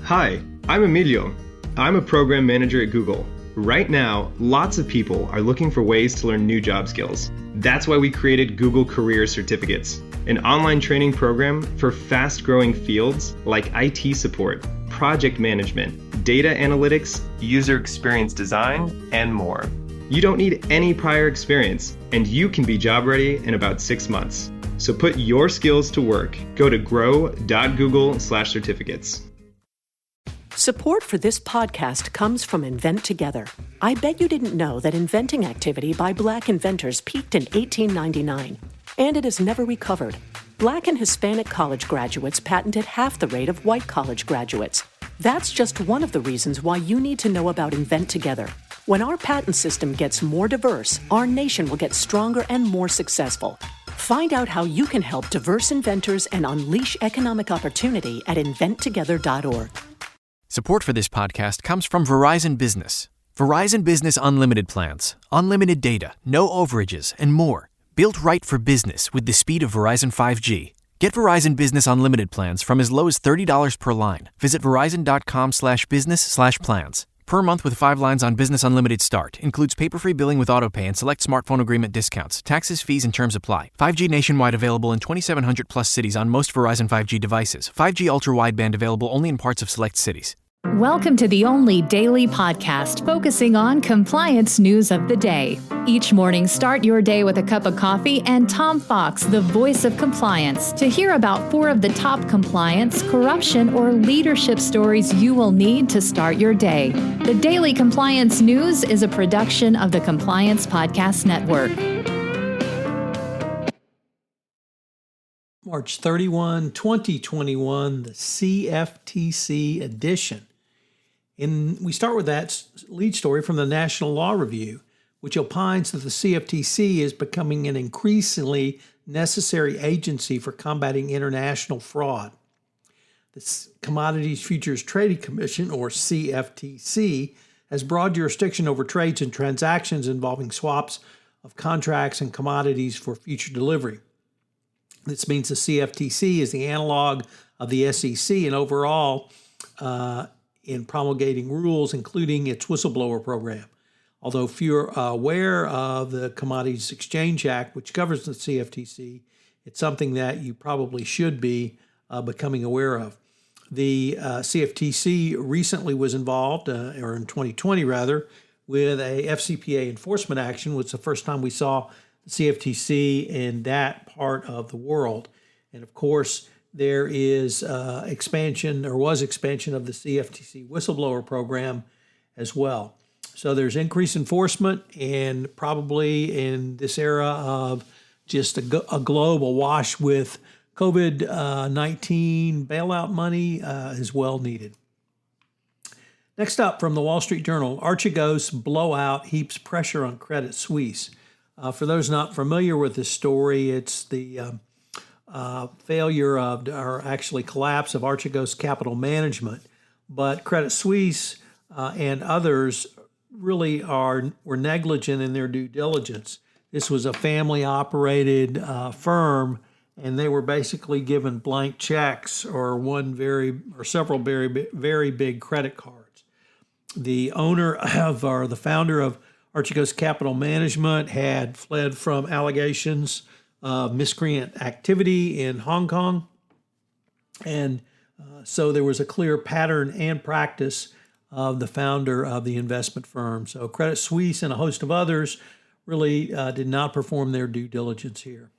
Hi, I'm Emilio. I'm a program manager at Google. Right now, lots of people are looking for ways to learn new job skills. That's why we created Google Career Certificates, an online training program for fast-growing fields like IT support, project management, data analytics, user experience design, and more. You don't need any prior experience, and you can be job ready in about 6 months. So put your skills to work. Go to grow.google/certificates. Support for this podcast comes from Invent Together. I bet you didn't know that inventing activity by Black inventors peaked in 1899, and it has never recovered. Black and Hispanic college graduates patented half the rate of white college graduates. That's just one of the reasons why you need to know about Invent Together. When our patent system gets more diverse, our nation will get stronger and more successful. Find out how you can help diverse inventors and unleash economic opportunity at inventtogether.org. Support for this podcast comes from Verizon Business. Verizon Business Unlimited plans, unlimited data, no overages, and more. Built right for business with the speed of Verizon 5G. Get Verizon Business Unlimited plans from as low as $30 per line. Visit verizon.com/business/plans. Per month with 5 lines on Business Unlimited start. Includes paper-free billing with autopay and select smartphone agreement discounts. Taxes, fees, and terms apply. 5G nationwide available in 2,700 plus cities on most Verizon 5G devices. 5G ultra-wideband available only in parts of select cities. Welcome to the only daily podcast focusing on compliance news of the day. Each morning, start your day with a cup of coffee and Tom Fox, the voice of compliance, to hear about 4 of the top compliance, corruption, or leadership stories you will need to start your day. The Daily Compliance News is a production of the Compliance Podcast Network. March 31, 2021, the CFTC edition. And we start with that lead story from the National Law Review, which opines that the CFTC is becoming an increasingly necessary agency for combating international fraud. The Commodities Futures Trading Commission, or CFTC, has broad jurisdiction over trades and transactions involving swaps of contracts and commodities for future delivery. This means the CFTC is the analog of the SEC and overall in promulgating rules, including its whistleblower program. Although few are aware of the Commodities Exchange Act, which covers the CFTC, it's something that you probably should be becoming aware of. The CFTC recently was involved, or in 2020 rather, with a FCPA enforcement action, which was the first time we saw the CFTC in that part of the world. And of course, there is expansion of the CFTC whistleblower program as well. So there's increased enforcement, and probably in this era of just a globe awash with COVID-19 bailout money is well needed. Next up, from the Wall Street Journal, Archegos blowout heaps pressure on Credit Suisse. For those not familiar with this story, it's the failure of, or actually collapse of, Archegos Capital Management. But Credit Suisse and others really were negligent in their due diligence. This was a family-operated firm, and they were basically given blank checks or several very big credit cards. The owner or the founder of Archegos Capital Management had fled from allegations of miscreant activity in Hong Kong. And so there was a clear pattern and practice of the founder of the investment firm. So Credit Suisse and a host of others really did not perform their due diligence here.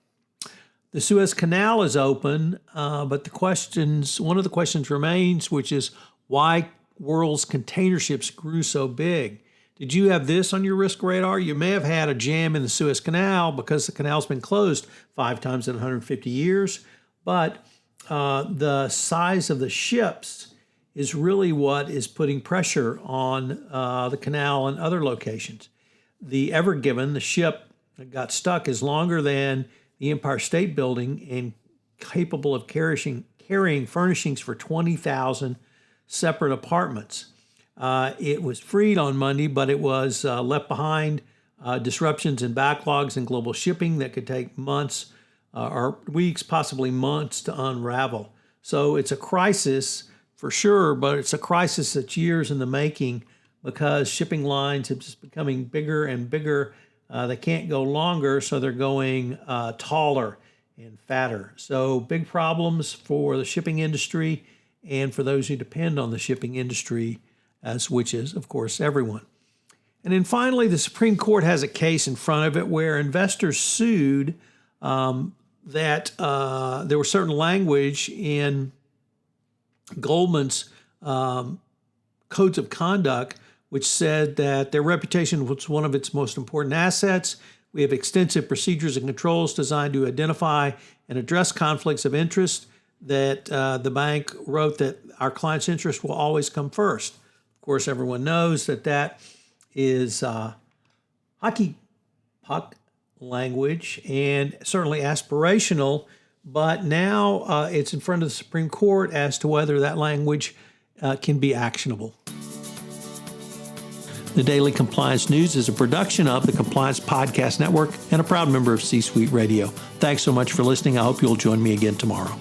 The Suez Canal is open, but one of the questions remains, which is why world's container ships grew so big. Did you have this on your risk radar? You may have had a jam in the Suez Canal because the canal's been closed 5 times in 150 years, but the size of the ships is really what is putting pressure on the canal and other locations. The Ever Given, the ship that got stuck, is longer than the Empire State Building and capable of carrying furnishings for 20,000 separate apartments. It was freed on Monday, but it was left behind disruptions and backlogs in global shipping that could take months or weeks, possibly months, to unravel. So it's a crisis for sure, but it's a crisis that's years in the making because shipping lines have just becoming bigger and bigger. They can't go longer, so they're going taller and fatter. So big problems for the shipping industry and for those who depend on the shipping industry, which is, of course, everyone. And then finally, the Supreme Court has a case in front of it where investors sued that there was certain language in Goldman's codes of conduct which said that their reputation was one of its most important assets. We have extensive procedures and controls designed to identify and address conflicts of interest, that the bank wrote that our client's interest will always come first. Of course, everyone knows that that is hockey puck language and certainly aspirational, but now it's in front of the Supreme Court as to whether that language can be actionable. The Daily Compliance News is a production of the Compliance Podcast Network and a proud member of C-Suite Radio. Thanks so much for listening. I hope you'll join me again tomorrow.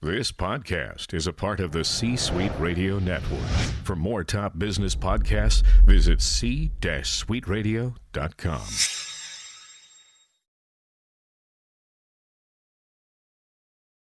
This podcast is a part of the C-Suite Radio Network. For more top business podcasts, visit c-suiteradio.com.